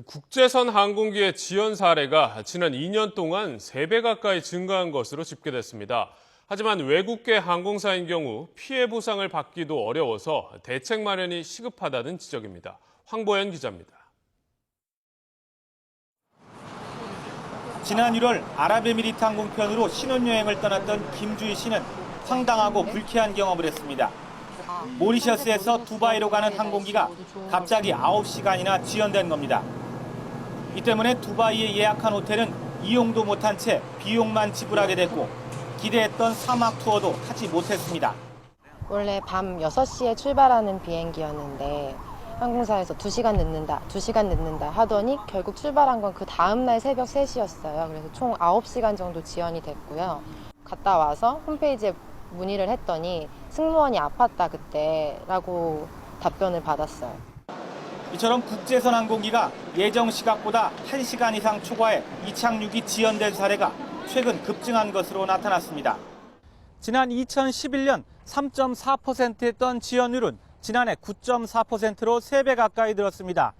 국제선 항공기의 지연 사례가 지난 2년 동안 3배 가까이 증가한 것으로 집계됐습니다. 하지만 외국계 항공사인 경우 피해 보상을 받기도 어려워서 대책 마련이 시급하다는 지적입니다. 황보연 기자입니다. 지난 1월 아랍에미리트 항공편으로 신혼여행을 떠났던 김주희 씨는 황당하고 불쾌한 경험을 했습니다. 모리셔스에서 두바이로 가는 항공기가 갑자기 9시간이나 지연된 겁니다. 이 때문에 두바이에 예약한 호텔은 이용도 못한 채 비용만 지불하게 됐고 기대했던 사막 투어도 하지 못했습니다. 원래 밤 6시에 출발하는 비행기였는데 항공사에서 2시간 늦는다 하더니 결국 출발한 건 그 다음날 새벽 3시였어요. 그래서 총 9시간 정도 지연이 됐고요. 갔다 와서 홈페이지에 문의를 했더니 승무원이 아팠다 그때라고 답변을 받았어요. 이처럼 국제선 항공기가 예정 시각보다 1시간 이상 초과해 이착륙이 지연된 사례가 최근 급증한 것으로 나타났습니다. 지난 2011년 3.4%였던 지연율은 지난해 9.4%로 3배 가까이 늘었습니다.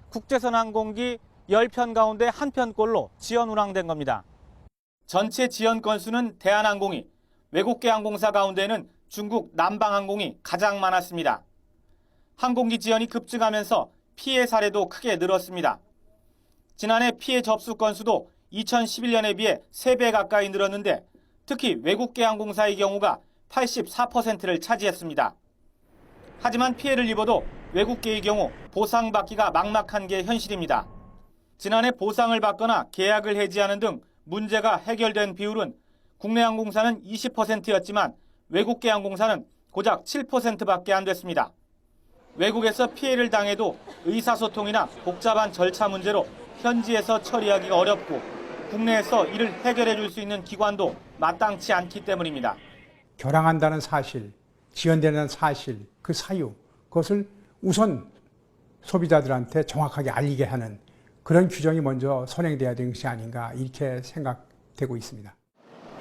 국제선 항공기 10편 가운데 1편꼴로 지연 운항된 겁니다. 전체 지연 건수는 대한항공이, 외국계 항공사 가운데는 중국 남방항공이 가장 많았습니다. 항공기 지연이 급증하면서 피해 사례도 크게 늘었습니다. 지난해 피해 접수 건수도 2011년에 비해 3배 가까이 늘었는데 특히 외국계 항공사의 경우가 84%를 차지했습니다. 하지만 피해를 입어도 외국계의 경우 보상받기가 막막한 게 현실입니다. 지난해 보상을 받거나 계약을 해지하는 등 문제가 해결된 비율은 국내 항공사는 20%였지만 외국계 항공사는 고작 7%밖에 안 됐습니다. 외국에서 피해를 당해도 의사소통이나 복잡한 절차 문제로 현지에서 처리하기가 어렵고 국내에서 이를 해결해 줄 수 있는 기관도 마땅치 않기 때문입니다. 결항한다는 사실, 지연되는 사실, 그 사유, 그것을 우선 소비자들한테 정확하게 알리게 하는 그런 규정이 먼저 선행돼야 되는 것이 아닌가 이렇게 생각되고 있습니다.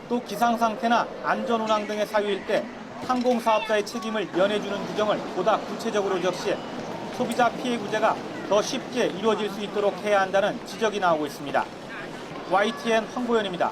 또 기상 상태나 안전 운항 등의 사유일 때 항공사업자의 책임을 면해주는 규정을 보다 구체적으로 적시해 소비자 피해 구제가 더 쉽게 이루어질 수 있도록 해야 한다는 지적이 나오고 있습니다. YTN 황보연입니다.